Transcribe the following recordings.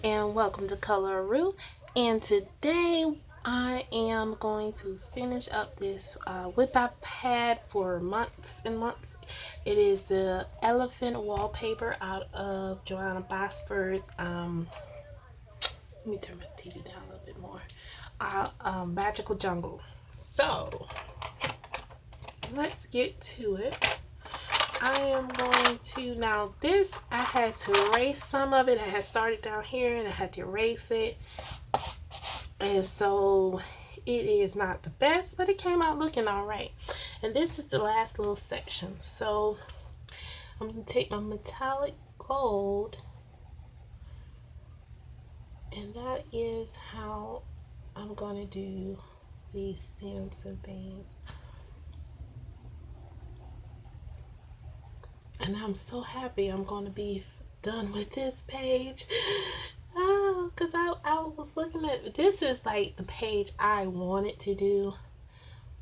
and welcome to Coloralongs. And today I am going to finish up this whip I've had for months and months. It is the elephant wallpaper out of Johanna Basford's let me turn my TV down a little bit more. Magical Jungle. So let's get to it. I am going to, now this, I had to erase some of it. I had started down here and I had to erase it. And so it is not the best, but it came out looking alright. And this is the last little section. So I'm going to take my metallic gold, and that is how I'm going to do these stems and things. And I'm so happy I'm going to be done with this page. Oh, because I was looking at, this is like the page I wanted to do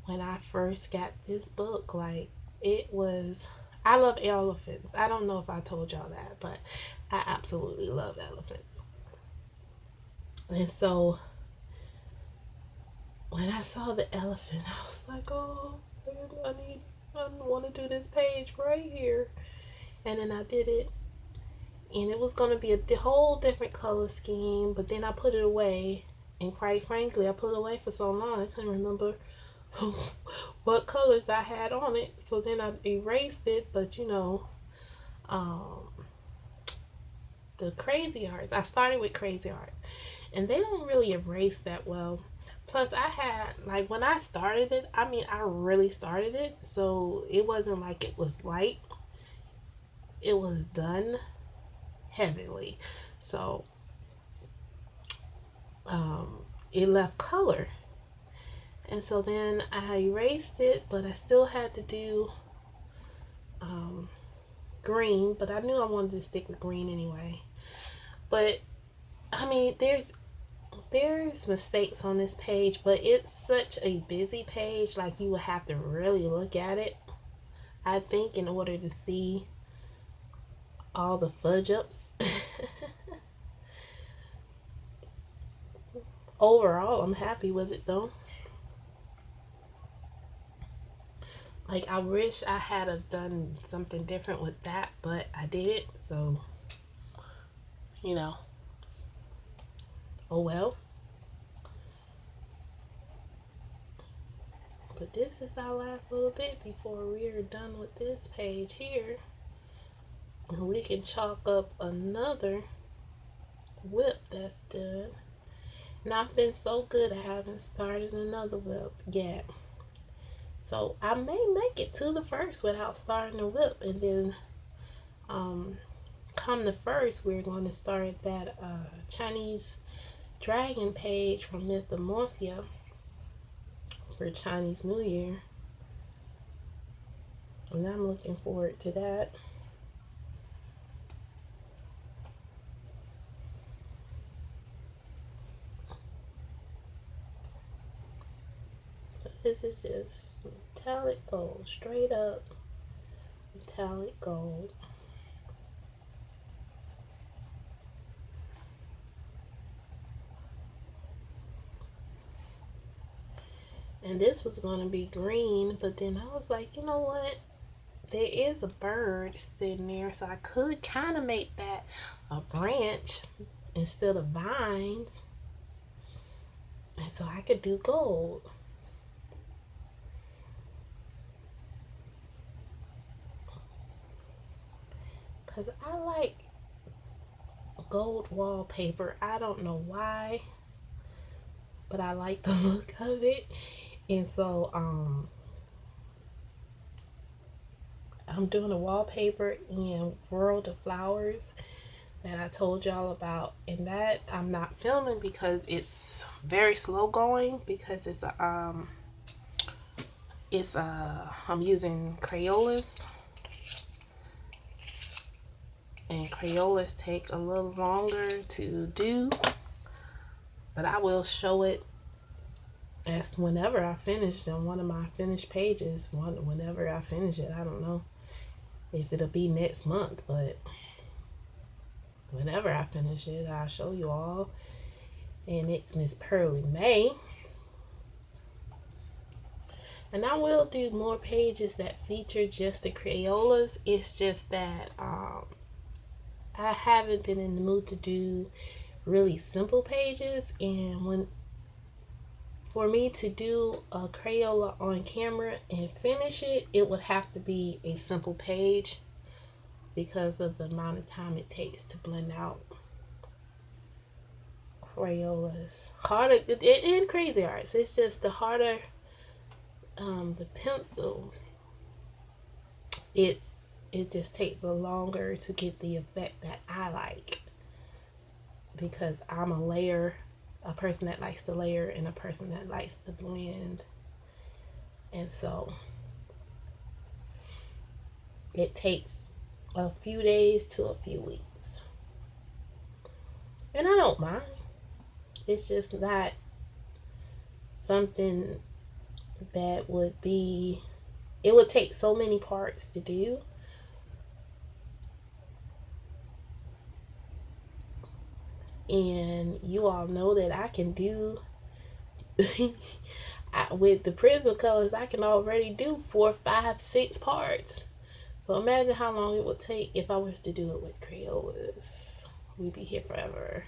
when I first got this book. Like, it was, I love elephants. I don't know if I told y'all that, but I absolutely love elephants. And so when I saw the elephant, I was like, oh, I want to do this page right here. And then I did it, and it was going to be a whole different color scheme, but then I put it away, and quite frankly, I put it away for so long I couldn't remember what colors I had on it. So then I erased it. But you know, the crazy art, I started with crazy art, and they don't really erase that well. Plus, I had, like, when I started it, I mean, I really started it, so it wasn't like it was light. It was done heavily. So it left color. And so then I erased it, but I still had to do green, but I knew I wanted to stick with green anyway. But I mean, there's mistakes on this page, but it's such a busy page, like you would have to really look at it, I think, in order to see all the fudge ups. Overall, I'm happy with it though. Like, I wish I had have done something different with that, but I did, so you know, oh well. But this is our last little bit before we are done with this page here. And we can chalk up another whip that's done. And I've been so good I haven't started another whip yet. So I may make it to the first without starting a whip, and then come the first, we're going to start that Chinese dragon page from Mythomorphia for Chinese New Year. And I'm looking forward to that. So this is just metallic gold, straight up metallic gold. And this was going to be green, but then I was like, you know what? There is a bird sitting there, so I could kind of make that a branch instead of vines. And so I could do gold. Because I like gold wallpaper. I don't know why, but I like the look of it. And so I'm doing a wallpaper in World of Flowers that I told y'all about, and that I'm not filming because it's very slow going, because I'm using Crayolas, and Crayolas take a little longer to do, but I will show it as whenever I finish on one of my finished pages. Whenever I finish it, I don't know if it'll be next month, but whenever I finish it, I'll show you all. And it's Miss Pearly May. And I will do more pages that feature just the Crayolas. It's just that I haven't been in the mood to do really simple pages, and for me to do a Crayola on camera and finish it, it would have to be a simple page because of the amount of time it takes to blend out Crayolas. Harder in Crazy Arts, it's just the harder the pencil, it just takes a longer to get the effect that I like, because I'm a person that likes to layer and a person that likes to blend, and so it takes a few days to a few weeks, and I don't mind. It's just not something that it would take so many parts to do. And you all know that I can do with the Prismacolors, I can already do 4, 5, 6 parts. So imagine how long it would take if I was to do it with Crayolas. We'd be here forever.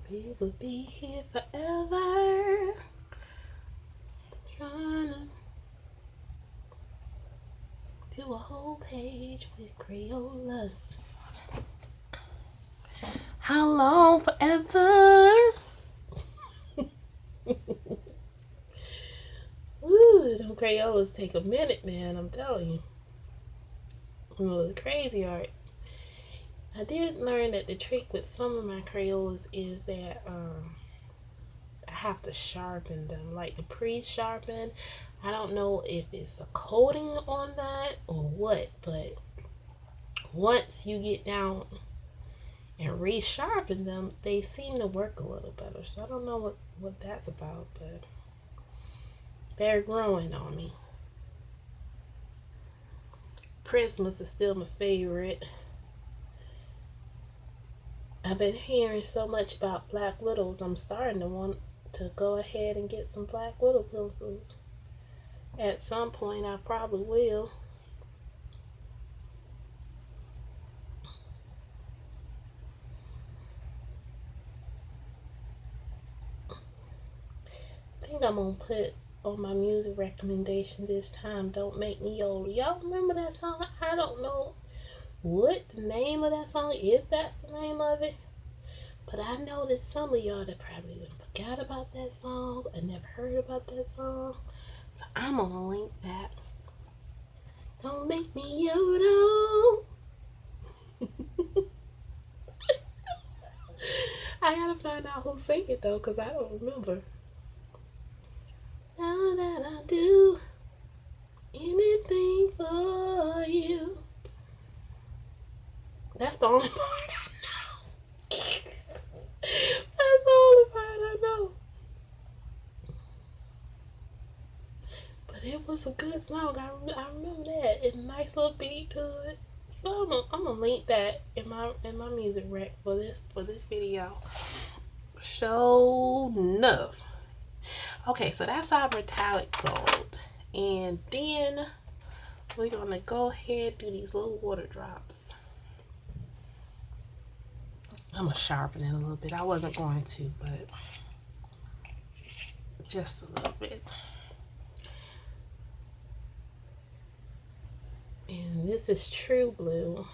We would be here forever. Trying to do a whole page with Crayolas. How long forever? Ooh, them Crayolas take a minute, man, I'm telling you. Oh, the Crazy Arts. I did learn that the trick with some of my Crayolas is that I have to sharpen them, like the pre-sharpen. I don't know if it's a coating on that or what, but once you get down and re-sharpen them, they seem to work a little better. So I don't know what that's about, but they're growing on me. Prismas is still my favorite. I've been hearing so much about Black Widows, I'm starting to want to go ahead and get some Black Widow pencils. At some point, I probably will. I think I'm going to put on my music recommendation this time, Don't Make Me Old. Y'all remember that song? I don't know what the name of that song, if that's the name of it. But I know that some of y'all that probably forgot about that song and never heard about that song. So I'm going to link that. Don't make me old. I gotta find out who sang it though, because I don't remember. Now that I do anything for you. That's the only part I know. That's the only part I know. But it was a good song. I remember that. And a nice little beat to it. So I'm gonna link that in my music rec for this video. Show enough. Okay, so that's our metallic gold. And then we're gonna go ahead and do these little water drops. I'm gonna sharpen it a little bit. I wasn't going to, but just a little bit. And this is True Blue.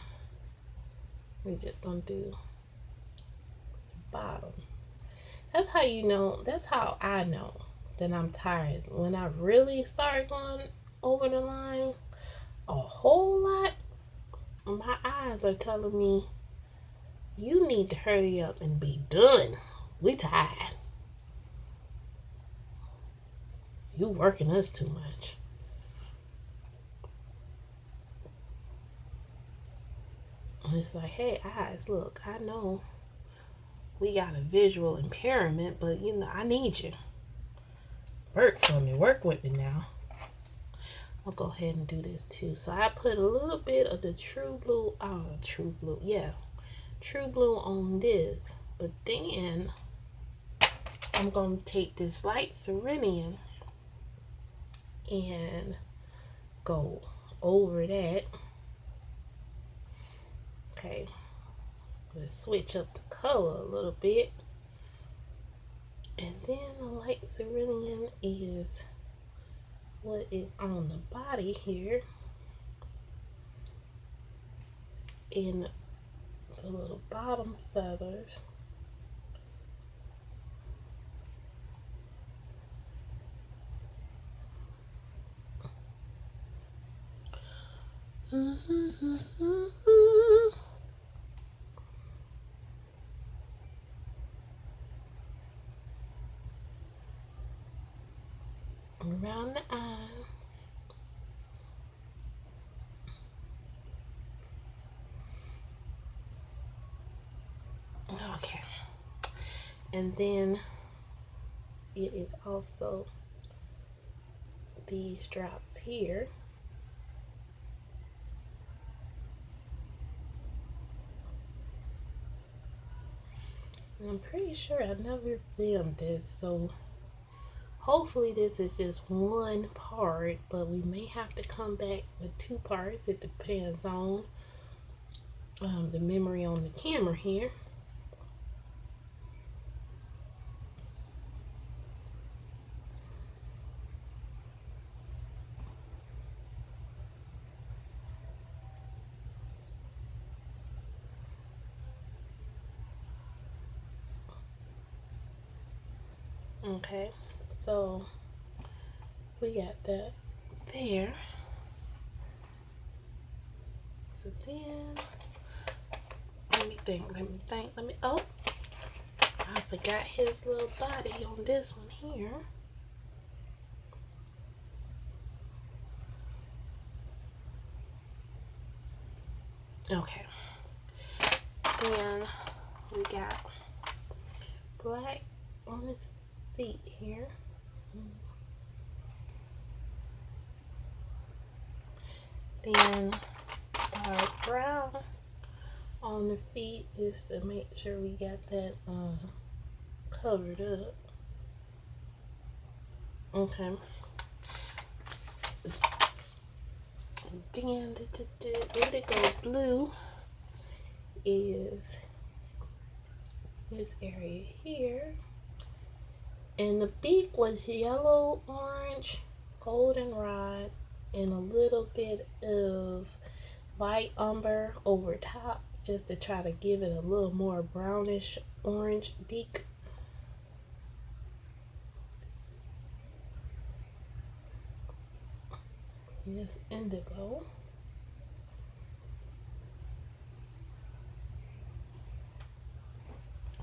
We're just gonna do the bottom. That's how you know, that's how I know that I'm tired. When I really start going over the line a whole lot, my eyes are telling me, you need to hurry up and be done. We tired. You working us too much. And it's like, hey, eyes, look, I know we got a visual impairment, but you know, I need you. work for me. Work with me now. I'll go ahead and do this too. So I put a little bit of the true blue, true blue on this. But then I'm going to take this light cerulean and go over that. Okay, let's switch up the color a little bit. And then the light cerulean is what is on the body here. And the little bottom feathers. Around the eye. Okay. And then it is also these drops here. And I'm pretty sure I never filmed this, so hopefully this is just one part, but we may have to come back with 2 parts. It depends on the memory on the camera here. Okay, so we got that there. So then, oh, I forgot his little body on this one here. Okay, then we got black on his feet here. Then dark brown on the feet, just to make sure we got that covered up. Okay. Then the indigo blue is this area here. And the beak was yellow, orange, goldenrod, and a little bit of light umber over top, just to try to give it a little more brownish orange beak. This indigo.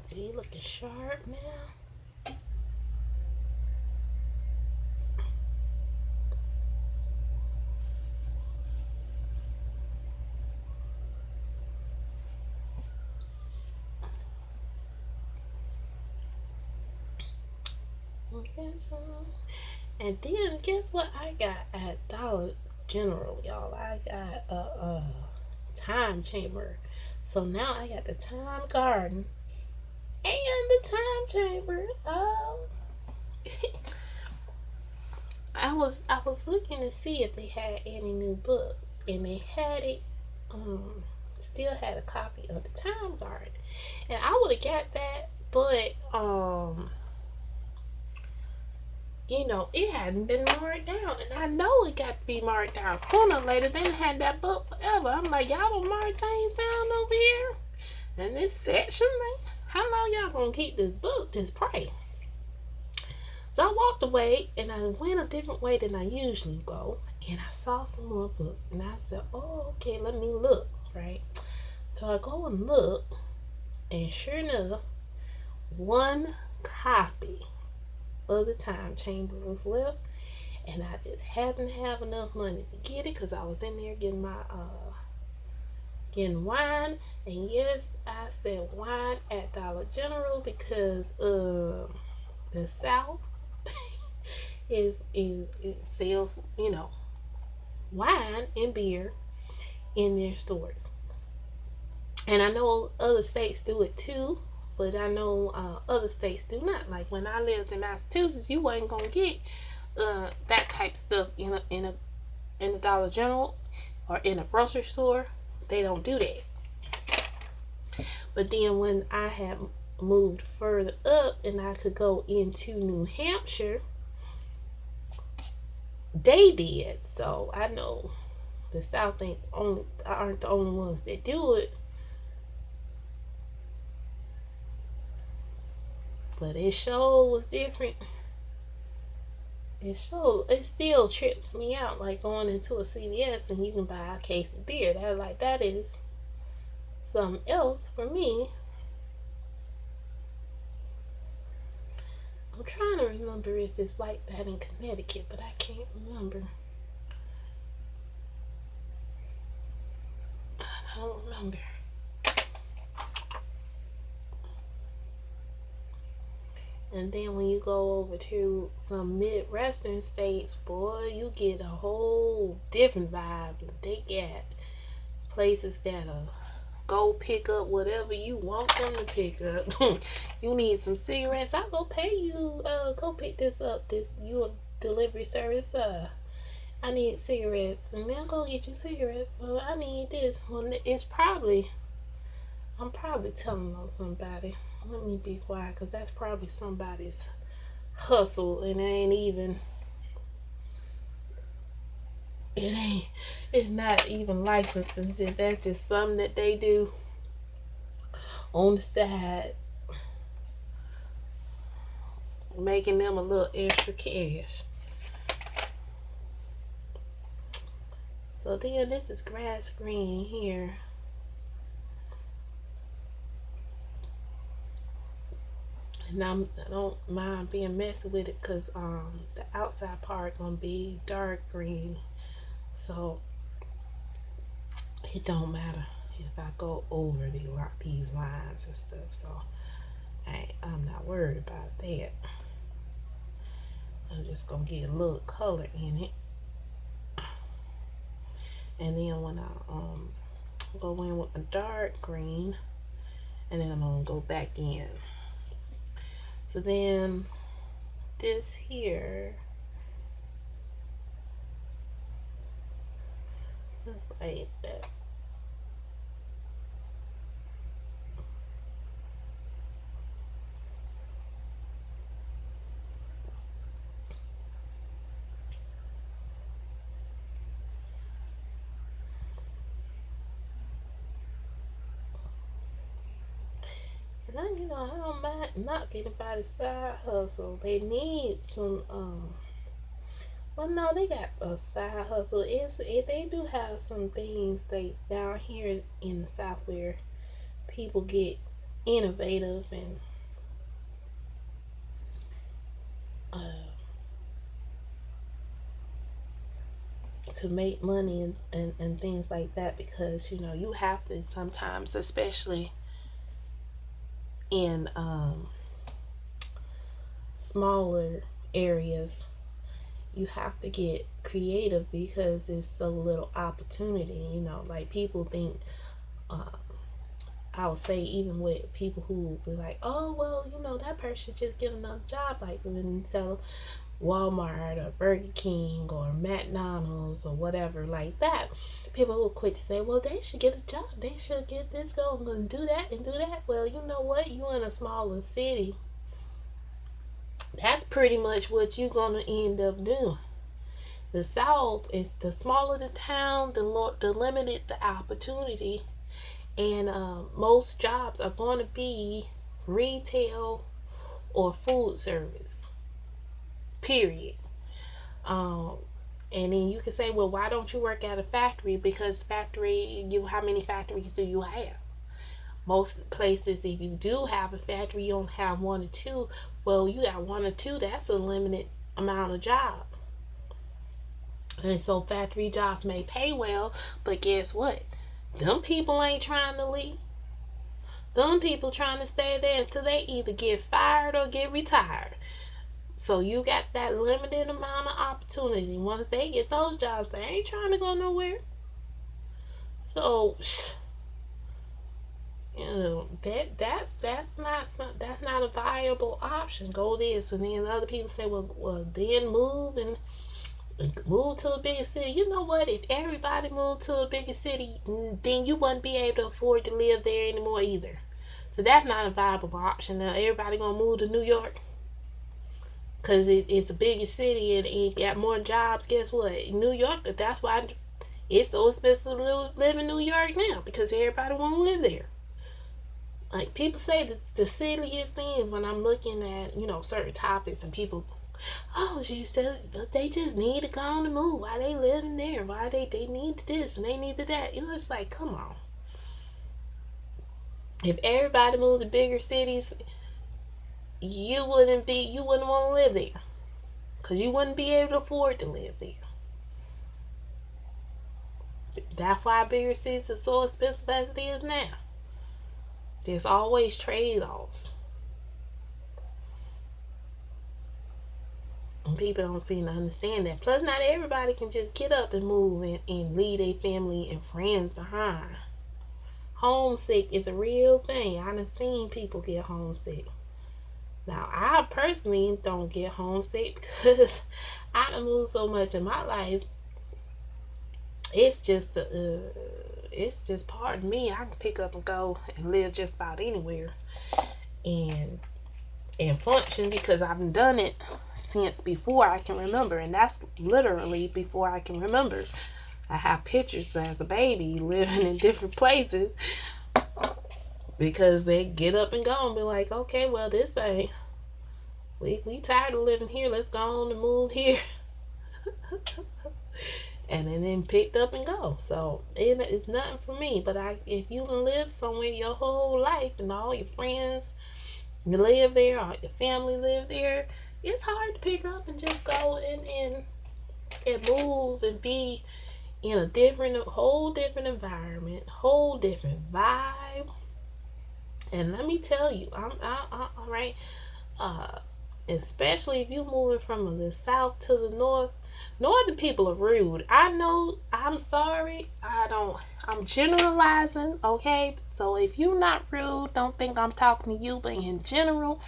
See, looking sharp now. And then guess what I got at Dollar General, y'all? I got a time chamber. So now I got the time garden and the time chamber. I was looking to see if they had any new books, and they had it. Still had a copy of the time garden, and I would have got that, but you know, it hadn't been marked down, and I know it got to be marked down sooner or later. They had that book forever. I'm like, y'all don't mark things down over here in this section, man. How long y'all gonna keep this book this price? So I walked away, and I went a different way than I usually go, and I saw some more books, and I said, oh, okay, let me look, right? So I go and look, and sure enough, one copy of the time chamber was left, and I just happened to have enough money to get it, because I was in there getting my getting wine. And yes, I said wine at Dollar General, because the South it sells, wine and beer in their stores. And I know other states do it too, but I know other states do not. Like when I lived in Massachusetts, you wasn't gonna get that type of stuff in a Dollar General or in a grocery store. They don't do that. But then when I had moved further up and I could go into New Hampshire, they did. So I know the South aren't the only ones that do it. But it sure was different. It still trips me out, like going into a CVS and you can buy a case of beer. That is something else for me. I'm trying to remember if it's like that in Connecticut, but I can't remember. I don't remember. And then when you go over to some Midwestern states, boy, you get a whole different vibe. They got places that'll go pick up whatever you want them to pick up. You need some cigarettes, I'll go pay you. Go pick this up. You a delivery service. I need cigarettes, and they'll go get you cigarettes. I need this. Well, I'm probably telling on somebody. Let me be quiet, because that's probably somebody's hustle, and it's not even licensed. That's just something that they do on the side, making them a little extra cash. So then this is grass green here. And I don't mind being messy with it, because the outside part gonna be dark green, so it don't matter if I go over these lines and stuff. So I'm not worried about that. I'm just gonna get a little color in it, and then when I go in with a dark green, and then I'm gonna go back in. So then this here is like that. And I don't mind not getting by the side hustle. They need some well, no, they got a side hustle. They do have some things down here in the South where people get innovative and to make money and things like that, because you have to sometimes, especially in smaller areas, you have to get creative because there's so little opportunity. Like people think, I would say, even with people who be like, oh well, that person just get another job, like when you sell Walmart or Burger King or McDonald's or whatever like that. People will quit to say, well, they should get a job, they should get this going and do that and do that. Well, you know what, you in a smaller city, that's pretty much what you're gonna end up doing. The South is, the smaller the town, the limited the opportunity, and most jobs are going to be retail or food service, period. And then you can say, well, why don't you work at a factory? Because how many factories do you have? Most places, if you do have a factory, you don't have one or two. Well, you got one or two, that's a limited amount of job. And so factory jobs may pay well, but guess what? Them people ain't trying to leave. Them people trying to stay there until they either get fired or get retired. So you got that limited amount of opportunity. Once they get those jobs, they ain't trying to go nowhere. So that's not a viable option. Go this, and then other people say, well, then move to a bigger city. You know what? If everybody moved to a bigger city, then you wouldn't be able to afford to live there anymore either. So that's not a viable option. Now everybody gonna move to New York because it's a bigger city and it got more jobs. Guess what? New York. That's why it's so expensive to live in New York now, because everybody want to live there. Like, people say the silliest things when I'm looking at, certain topics, and people, oh, but they just need to go on and move. Why they living there? Why they need this and they need that? It's like, come on. If everybody moved to bigger cities, you wouldn't want to live there, because you wouldn't be able to afford to live there. That's why bigger cities are so expensive as it is now. There's always trade-offs. And people don't seem to understand that. Plus, not everybody can just get up and move and leave their family and friends behind. Homesick is a real thing. I done seen people get homesick. Now, I personally don't get homesick because I done moved so much in my life. It's just part of me. I can pick up and go and live just about anywhere and function, because I've done it since before I can remember, and that's literally before I can remember. I have pictures as a baby living in different places because they get up and go and be like, okay, well, this ain't, we tired of living here, let's go on and move here. And then picked up and go. So it's nothing for me. But if you can live somewhere your whole life and all your friends you live there, or your family live there, it's hard to pick up and just go and move and be in a whole different environment, whole different vibe. And let me tell you, all right. Especially if you're moving from the south to the north. Northern people are rude. I know. I'm sorry. I'm generalizing, okay? So if you're not rude, don't think I'm talking to you. But in general,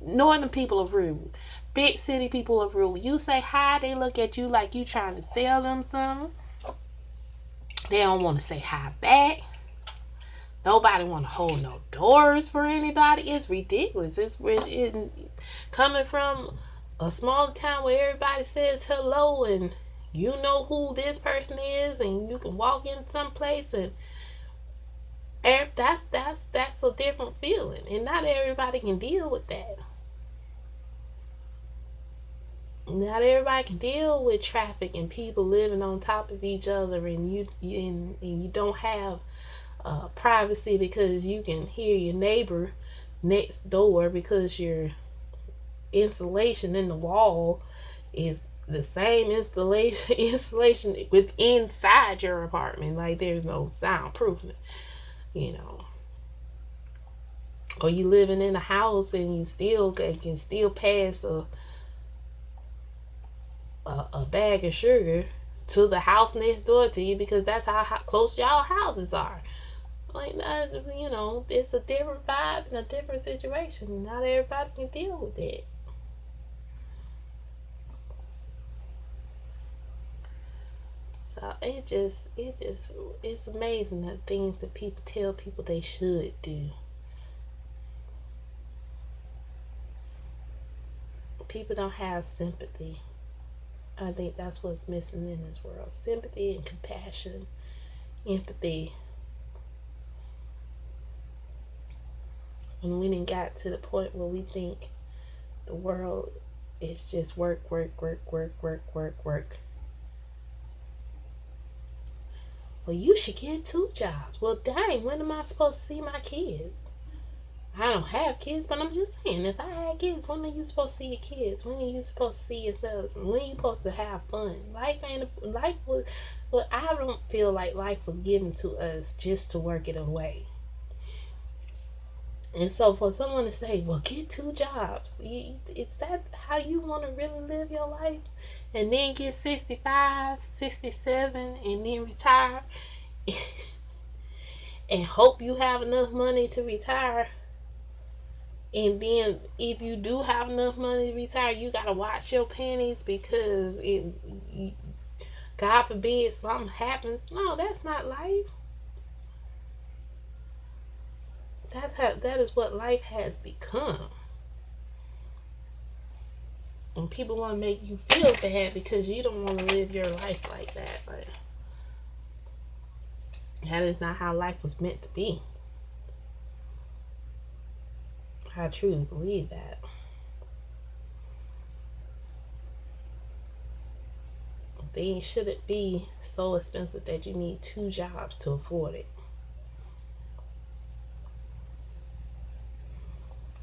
northern people are rude. Big city people are rude. You say hi, they look at you like you trying to sell them something. They don't want to say hi back. Nobody want to hold no doors for anybody. It's ridiculous. It's coming from a small town where everybody says hello and you know who this person is, and you can walk in some place and that's a different feeling, and not everybody can deal with that. Not everybody can deal with traffic and people living on top of each other, and you don't have privacy because you can hear your neighbor next door because your insulation in the wall is the same insulation with inside your apartment. Like, there's no soundproofing, or you living in a house and you still can pass a bag of sugar to the house next door to you, because that's how close y'all houses are. Like, it's a different vibe and a different situation. Not everybody can deal with it. So it's amazing the things that people tell people they should do. People don't have sympathy. I think that's what's missing in this world. Sympathy and compassion, empathy. And we didn't got to the point where we think the world is just work. Well, you should get 2 jobs. Well, dang, when am I supposed to see my kids? I don't have kids, but I'm just saying, if I had kids, when are you supposed to see your kids? When are you supposed to see your husband? When are you supposed to have fun? Life was, well, I don't feel like life was given to us just to work it away. And so for someone to say, well, get 2 jobs, is that how you want to really live your life? And then get 65, 67, and then retire and hope you have enough money to retire. And then if you do have enough money to retire, you got to watch your pennies because God forbid something happens. No, that's not life. That is what life has become. And people want to make you feel bad because you don't want to live your life like that. Like, that is not how life was meant to be. I truly believe that. Things shouldn't be so expensive that you need 2 jobs to afford it.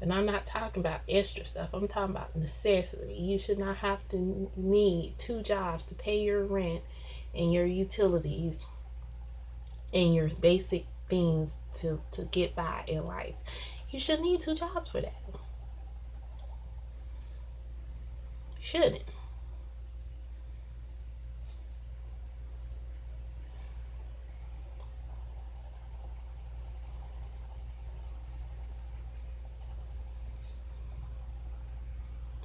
And I'm not talking about extra stuff. I'm talking about necessity. You should not have to need 2 jobs to pay your rent and your utilities and your basic things to get by in life. You shouldn't need 2 jobs for that. You shouldn't.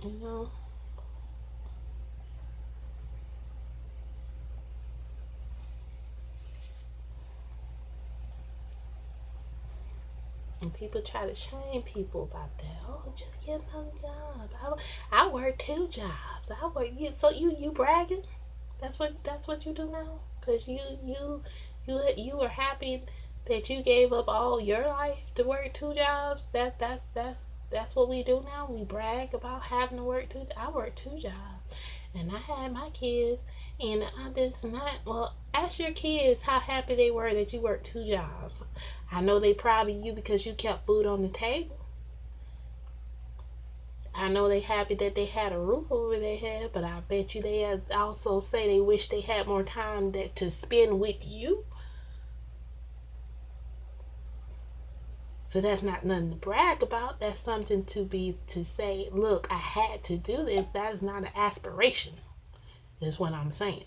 You know? And people try to shame people about that. Oh, just get another job. I work 2 jobs. I work you. So you bragging? That's what you do now? Cause you were happy that you gave up all your life to work 2 jobs. That's what we do now. We brag about having to work 2. I work 2 jobs, and I had my kids, and I this and that. Well, ask your kids how happy they were that you worked 2 jobs. I know they proud of you because you kept food on the table. I know they happy that they had a roof over their head, but I bet you they also say they wish they had more time to spend with you. So that's not nothing to brag about. That's something to say, look, I had to do this. That is not an aspiration, is what I'm saying.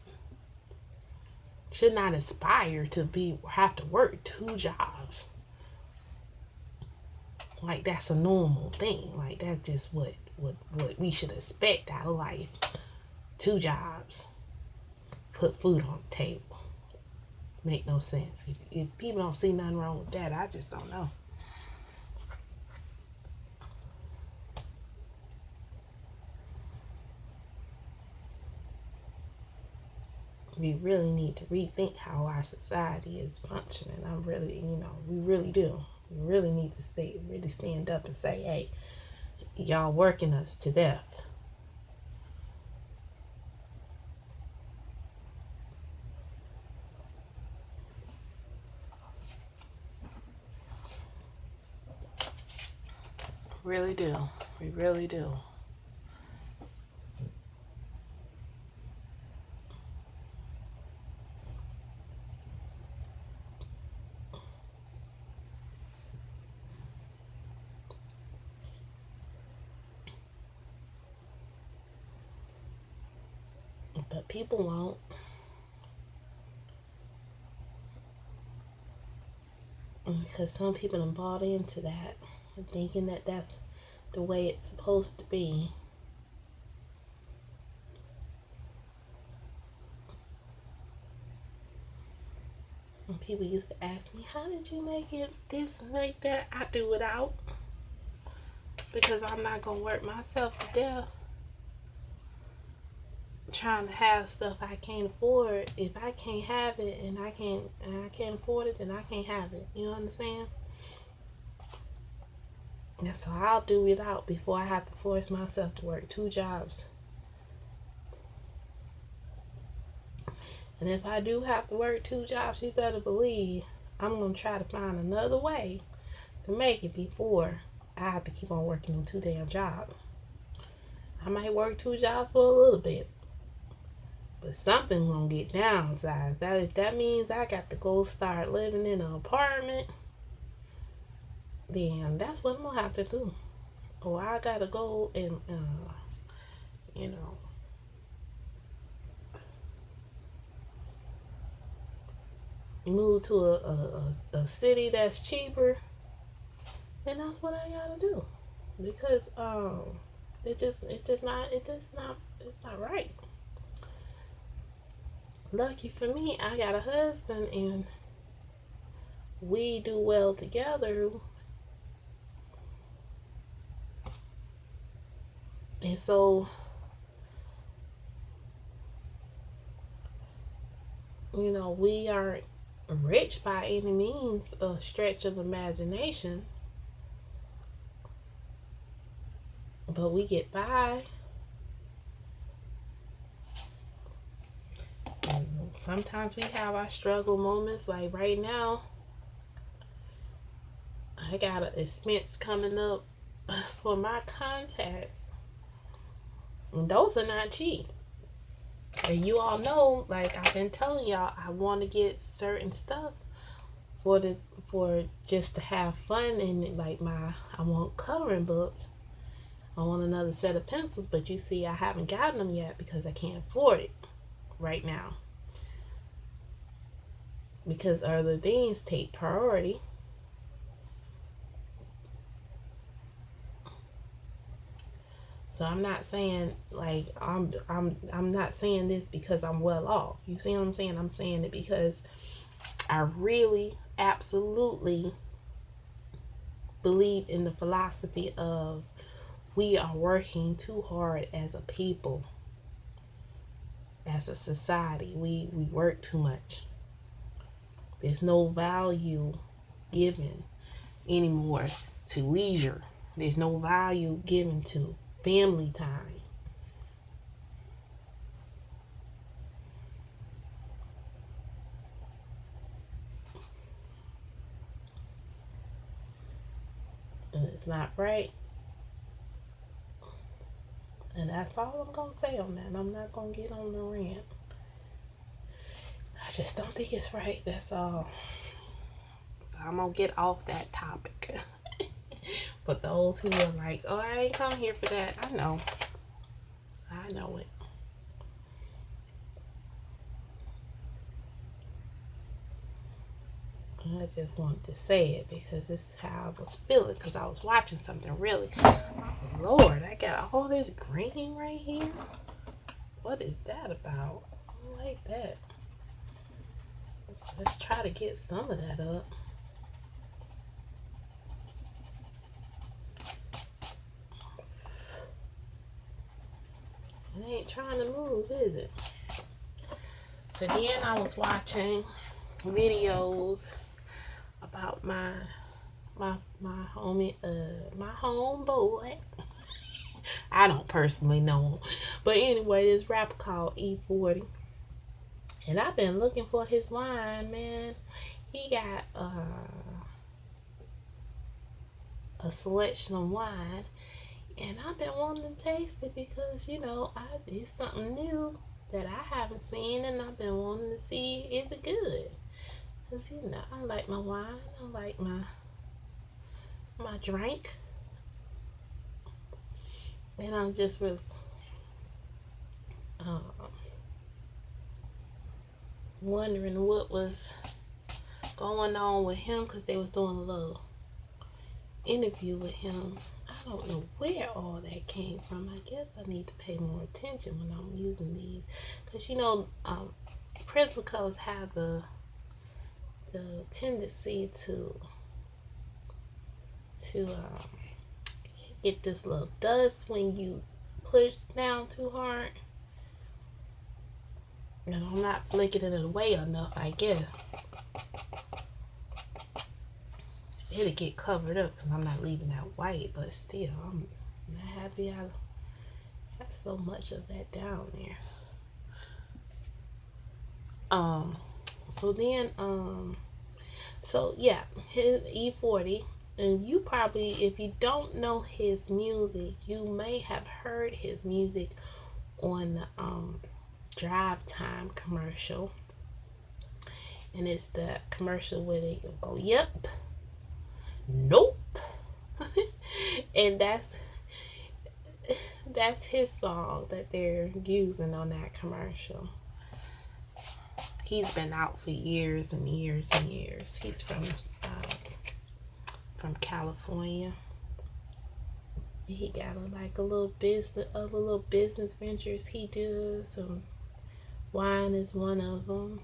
Should not aspire to have to work 2 jobs. Like that's a normal thing. Like that's just what we should expect out of life. 2 jobs. Put food on the table. Make no sense. If people don't see nothing wrong with that, I just don't know. We really need to rethink how our society is functioning. We really do. We really need to stand up and say, hey, y'all working us to death. Really do. We really do. But people won't. Because some people have bought into that, thinking that that's the way it's supposed to be. And people used to ask me, how did you make it this and like that? I do it out. Because I'm not going to work myself to death trying to have stuff I can't afford. If I can't have it and I can't afford it, then I can't have it. You understand? And so I'll do it out before I have to force myself to work 2 jobs. And if I do have to work 2 jobs, you better believe I'm going to try to find another way to make it before I have to keep on working on 2 damn jobs. I might work 2 jobs for a little bit, but something's going to get downsized. If that means I got to go start living in an apartment, then that's what I'm gonna have to do. Or I gotta go and you know, move to a city that's cheaper, and that's what I gotta do. Because it's not right. Lucky for me, I got a husband and we do well together. And so, you know, we aren't rich by any means, a stretch of imagination, but we get by. And sometimes we have our struggle moments, like right now. I got an expense coming up for my contacts. And those are not cheap. And you all know, like I've been telling y'all, I want to get certain stuff for just to have fun, and like I want coloring books. I want another set of pencils, but you see I haven't gotten them yet because I can't afford it right now. Because other things take priority. So I'm not saying like I'm not saying this because I'm well off. You see what I'm saying? I'm saying it because I really absolutely believe in the philosophy of we are working too hard as a people, as a society. We work too much. There's no value given anymore to leisure. There's no value given to family time. And it's not right. And that's all I'm going to say on that. I'm not going to get on the rant. I just don't think it's right. That's all. So I'm going to get off that topic. But those who are like, oh, I ain't come here for that. I know it. I just wanted to say it because this is how I was feeling, because I was watching something really. Oh, Lord, I got all this green right here. What is that about? I don't like that. Let's try to get some of that up. It ain't trying to move, is it? So then I was watching videos about my homie, my homeboy. I don't personally know him, but anyway, this rapper called E40, and I've been looking for his wine, man. He got a selection of wine, and I've been wanting to taste it because, you know, it's something new that I haven't seen, and I've been wanting to see, is it good? Because, you know, I like my wine. I like my drink. And I just was wondering what was going on with him, because they was doing a little interview with him. I don't know where all that came from. I guess I need to pay more attention when I'm using these, because, you know, Prismacolors have the tendency to get this little dust when you push down too hard. And I'm not flicking it away enough, I guess. It'll get covered up because I'm not leaving that white, but still, I'm not happy I have so much of that down there. So then, so yeah, his E40, and you probably, if you don't know his music, you may have heard his music on the Drive Time commercial, and it's the commercial where they go, yep, nope, And that's his song that they're using on that commercial. He's been out for years and years and years. He's from California. He got a little business ventures he does. Some wine is one of them.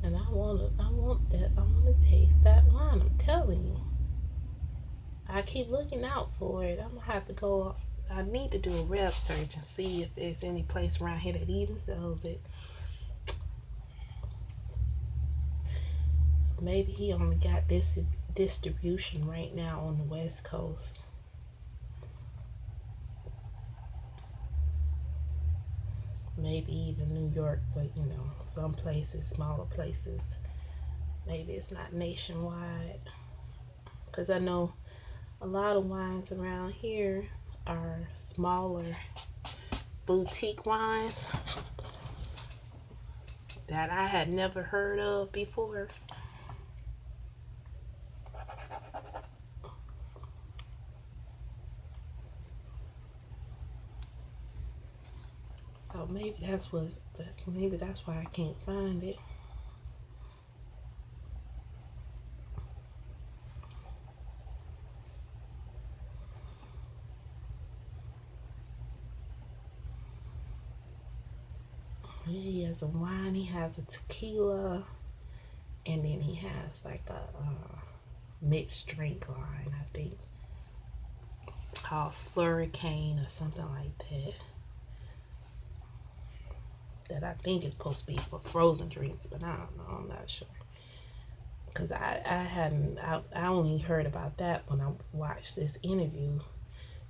And I want to taste that wine. I'm telling you. I keep looking out for it. I'm gonna have to go. I need to do a web search and see if there's any place around here that even sells it. Maybe he only got this distribution right now on the West Coast. Maybe even New York, but you know, some places, smaller places, maybe it's not nationwide. Because I know a lot of wines around here are smaller boutique wines that I had never heard of before. So maybe that's why I can't find it. He has a wine, he has a tequila, and then he has like a mixed drink line, I think, called Slurricane or something like that. That I think is supposed to be for frozen drinks, but I don't know, I'm not sure. Because I only heard about that when I watched this interview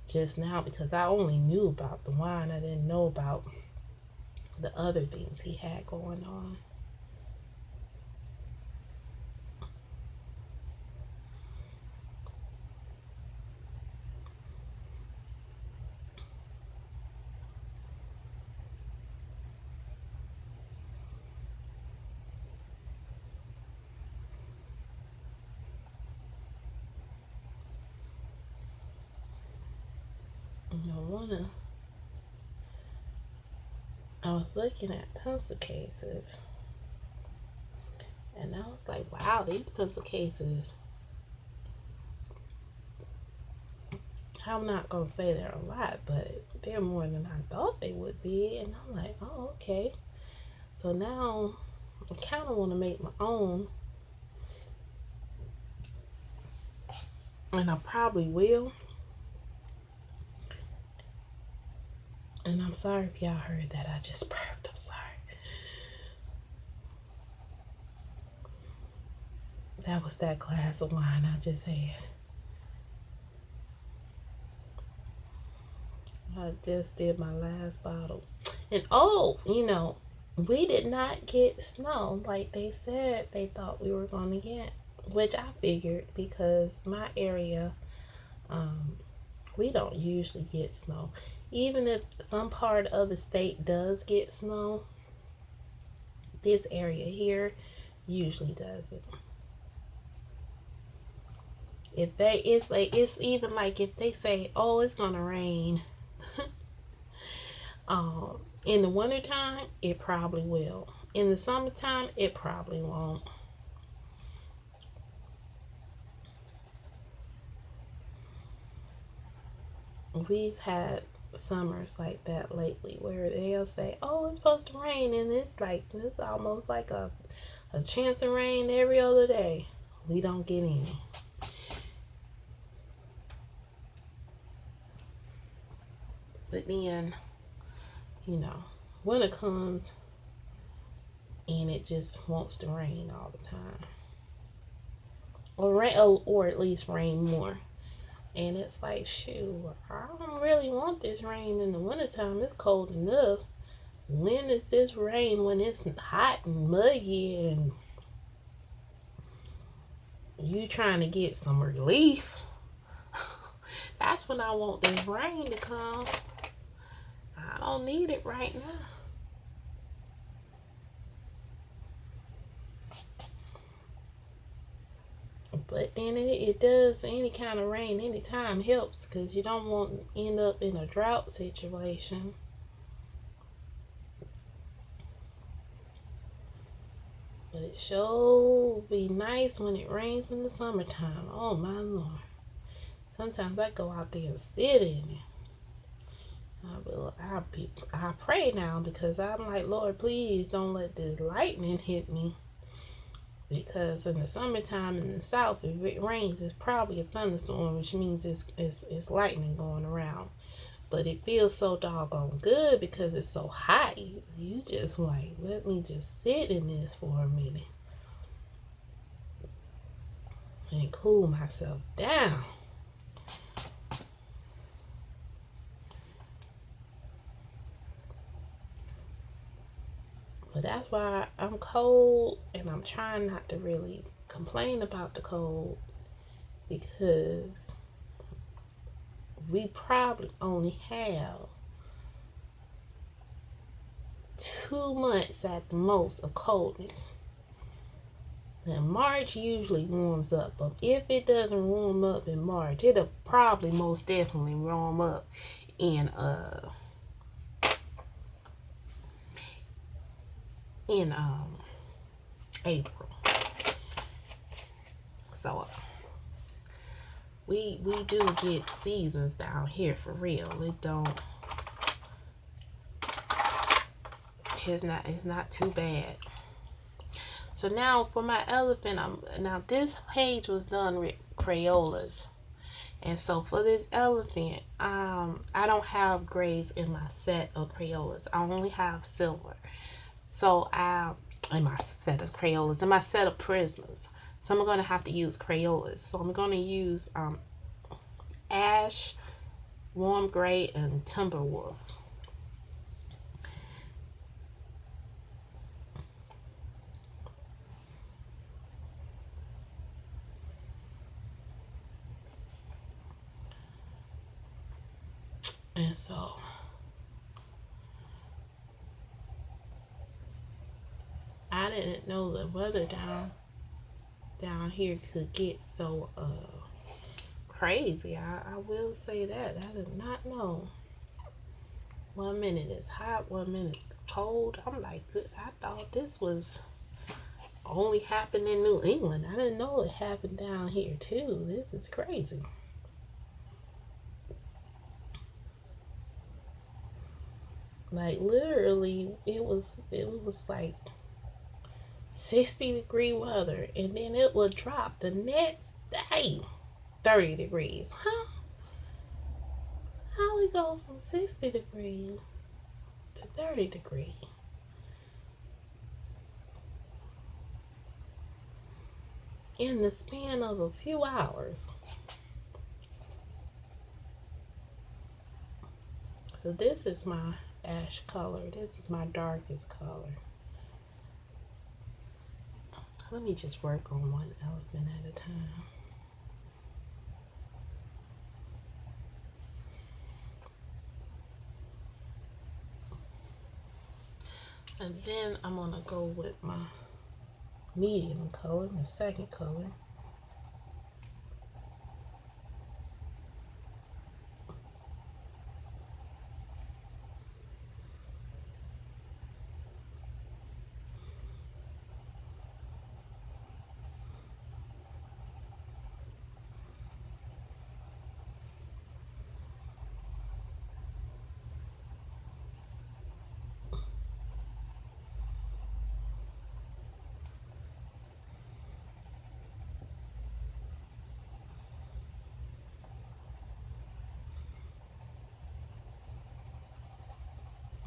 just now, because I only knew about the wine. I didn't know about the other things he had going on. I was looking at pencil cases, and I was like, wow, these pencil cases, I'm not going to say they're a lot, but they're more than I thought they would be. And I'm like, oh, okay. So now I kind of want to make my own, and I probably will. And I'm sorry if y'all heard that. I just burped. I'm sorry. That was that glass of wine I just had. I just did my last bottle. And we did not get snow like they said they thought we were going to get. Which I figured, because my area, we don't usually get snow. Even if some part of the state does get snow, this area here usually doesn't. It's even like if they say, oh, it's gonna rain in the wintertime, it probably will. In the summertime, it probably won't. We've had summers like that lately where they'll say, oh, it's supposed to rain, and it's almost like a chance of rain every other day. We don't get any. But then, winter comes and it just wants to rain all the time. Or at least rain more. And it's like, shoot, I don't really want this rain in the wintertime. It's cold enough. When is this rain when it's hot and muggy and you trying to get some relief? That's when I want this rain to come. I don't need it right now. But then it does, any kind of rain anytime helps, because you don't want to end up in a drought situation. But it sure be nice when it rains in the summertime. Oh my Lord. Sometimes I go out there and sit in it. I pray now, because I'm like, Lord, please don't let this lightning hit me. Because in the summertime in the south, if it rains, it's probably a thunderstorm, which means it's lightning going around. But it feels so doggone good because it's so hot. You just like, let me just sit in this for a minute and cool myself down. But that's why I'm cold, and I'm trying not to really complain about the cold, because we probably only have 2 months at the most of coldness. And March usually warms up, but if it doesn't warm up in March, it'll probably most definitely warm up in April. So we do get seasons down here for real. It's not too bad. So now for my elephant, now this page was done with Crayolas. And so for this elephant, I don't have grays in my set of Crayolas. I only have silver. So in my set of Crayolas, in my set of Prismas. So I'm going to have to use Crayolas. So I'm going to use Ash, Warm Gray, and Timberwolf. And so I didn't know the weather down here could get so crazy. I will say that. I did not know. 1 minute it's hot, 1 minute it's cold. I'm like, I thought this was only happened in New England. I didn't know it happened down here too. This is crazy. Like literally it was like 60-degree weather, and then it would drop the next day 30 degrees. Huh? How we go from 60 degrees to 30 degrees? In the span of a few hours. So this is my ash color. This is my darkest color. Let me just work on one elephant at a time. And then I'm going to go with my medium color, my second color.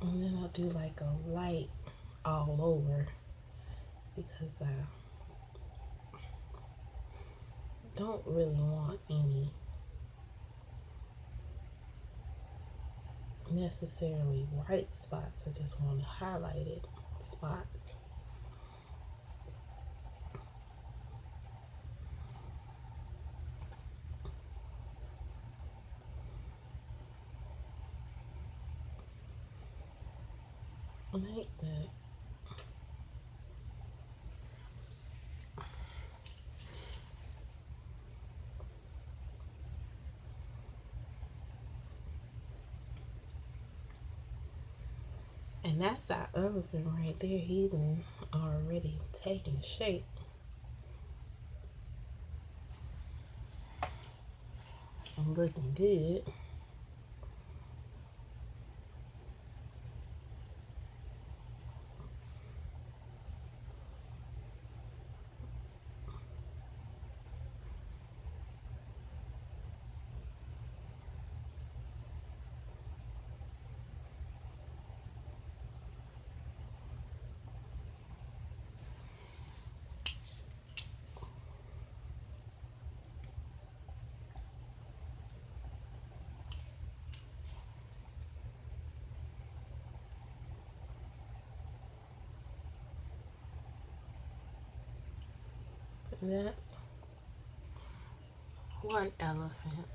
And then I'll do like a light all over, because I don't really want any necessarily white spots. I just want highlighted spots. Like that. And that's our elephant right there. He's already taking shape. I'm looking good. That's one elephant.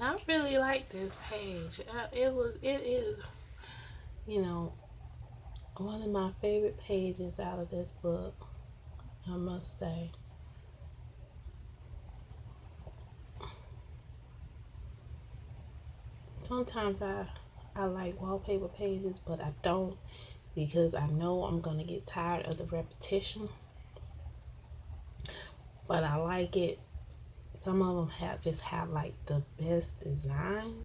I really like this page. It is, you know, one of my favorite pages out of this book, I must say. Sometimes I like wallpaper pages, but I don't, because I know I'm gonna get tired of the repetition. But I like it. Some of them just have like the best design.